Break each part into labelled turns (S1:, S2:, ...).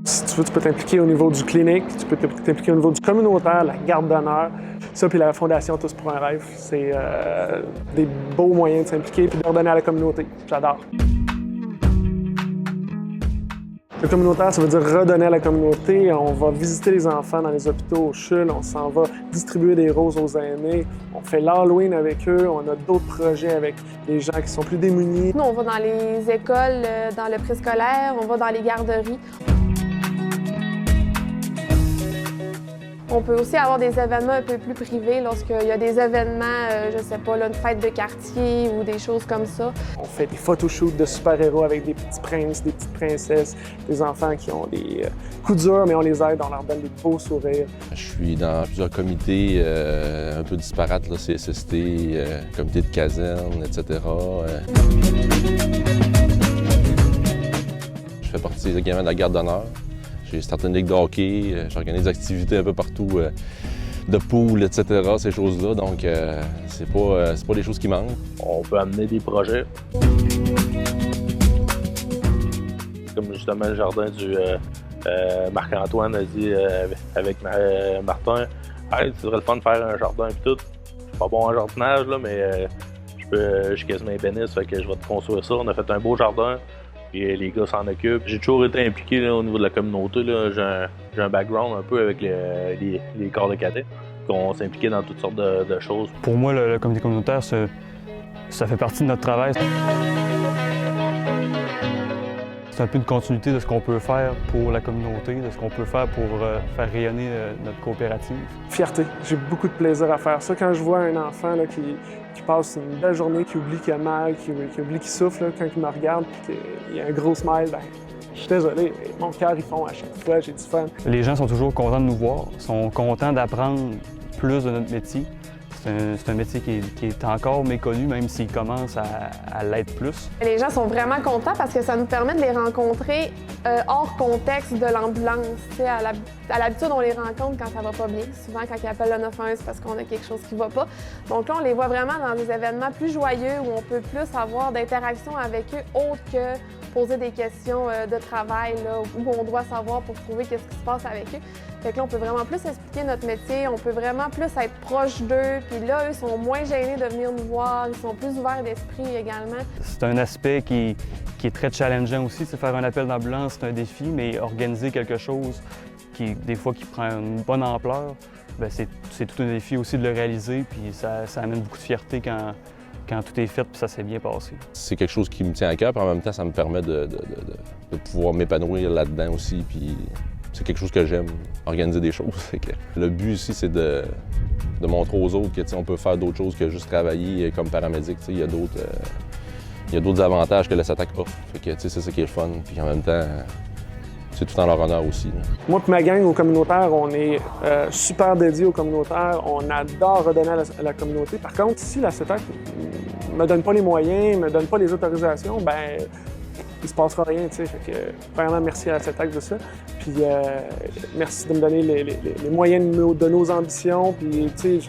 S1: Si tu veux, tu peux t'impliquer au niveau du clinique, tu peux t'impliquer au niveau du communautaire, la garde d'honneur. Ça, puis la Fondation Tous pour un rêve, c'est des beaux moyens de s'impliquer puis de redonner à la communauté. J'adore. Le communautaire, ça veut dire redonner à la communauté. On va visiter les enfants dans les hôpitaux, au CHUL, on s'en va distribuer des roses aux aînés. On fait l'Halloween avec eux, on a d'autres projets avec les gens qui sont plus démunis.
S2: Nous, on va dans les écoles, dans le préscolaire, on va dans les garderies. On peut aussi avoir des événements un peu plus privés lorsqu'il y a des événements, je sais pas, là, une fête de quartier ou des choses comme ça.
S1: On fait des photoshoots de super-héros avec des petits princes, des petites princesses, des enfants qui ont des coups durs, mais on les aide, on leur donne des beaux sourires.
S3: Je suis dans plusieurs comités un peu disparates, là, CSST, comité de caserne, etc. Je fais partie également de la garde d'honneur. J'ai starté une ligue de hockey, j'organise des activités un peu partout, de pool, etc., ces choses-là. Donc, c'est pas des choses qui manquent.
S4: On peut amener des projets. Comme justement le jardin du Marc-Antoine a dit avec Martin, hey, ce serait le fun de faire un jardin et tout. Je suis pas bon en jardinage, là, mais je suis quasiment ébéniste, fait que je vais te construire ça. On a fait un beau jardin. Et les gars s'en occupent. J'ai toujours été impliqué là, au niveau de la communauté. J'ai un background un peu avec les corps de cadets. On s'impliquait dans toutes sortes de choses.
S5: Pour moi, le comité communautaire, ça fait partie de notre travail. C'est un peu une continuité de ce qu'on peut faire pour la communauté, de ce qu'on peut faire pour faire rayonner notre coopérative. Fierté.
S1: J'ai beaucoup de plaisir à faire ça. Quand je vois un enfant là, qui passe une belle journée, qui oublie qu'il a mal, qui oublie qu'il souffle, là, quand il me regarde et qu'il y a un gros smile, ben, je suis désolé, mais mon cœur il fond à chaque fois, j'ai du fun.
S5: Les gens sont toujours contents de nous voir, sont contents d'apprendre plus de notre métier. C'est un métier qui est encore méconnu, même s'il commence à l'être plus.
S2: Les gens sont vraiment contents parce que ça nous permet de les rencontrer hors contexte de l'ambulance. À l'habitude, on les rencontre quand ça va pas bien. Souvent, quand ils appellent le 911, c'est parce qu'on a quelque chose qui va pas. Donc là, on les voit vraiment dans des événements plus joyeux où on peut plus avoir d'interactions avec eux autre que poser des questions de travail, là, où on doit savoir pour trouver qu'est-ce qui se passe avec eux. Fait que là, on peut vraiment plus expliquer notre métier, on peut vraiment plus être proche d'eux. Puis là, eux sont moins gênés de venir nous voir, ils sont plus ouverts d'esprit également.
S5: C'est un aspect qui est très challengeant aussi. C'est faire un appel d'ambulance, c'est un défi, mais organiser quelque chose des fois qui prend une bonne ampleur, bien, c'est tout un défi aussi de le réaliser. Puis ça amène beaucoup de fierté quand tout est fait puis ça s'est bien passé.
S3: C'est quelque chose qui me tient à cœur, puis en même temps, ça me permet de pouvoir m'épanouir là-dedans aussi. Puis c'est quelque chose que j'aime, organiser des choses. Le but ici, c'est de montrer aux autres qu'on peut faire d'autres choses que juste travailler comme paramédic. Il y a d'autres avantages que la SATAC offre. C'est ça qui est le fun. Puis en même temps, c'est tout en leur honneur aussi. Là.
S1: Moi et ma gang au communautaire, on est super dédiés au communautaire. On adore redonner à la communauté. Par contre, si la SATAC ne me donne pas les moyens, ne me donne pas les autorisations, ben il se passera rien, tu sais. Fait que, vraiment, merci à la SATAC de ça. Puis, merci de me donner les moyens de nos ambitions. Puis, tu sais,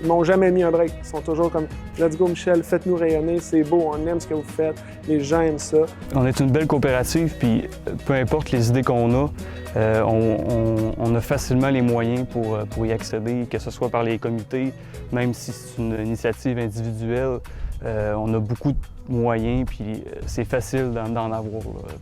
S1: ils m'ont jamais mis un break. Ils sont toujours comme « Let's go, Michel, faites-nous rayonner, c'est beau, on aime ce que vous faites, les gens aiment ça. »
S5: On est une belle coopérative, puis peu importe les idées qu'on a, on a facilement les moyens pour y accéder, que ce soit par les comités, même si c'est une initiative individuelle. On a beaucoup de moyens, puis c'est facile d'en avoir. Là.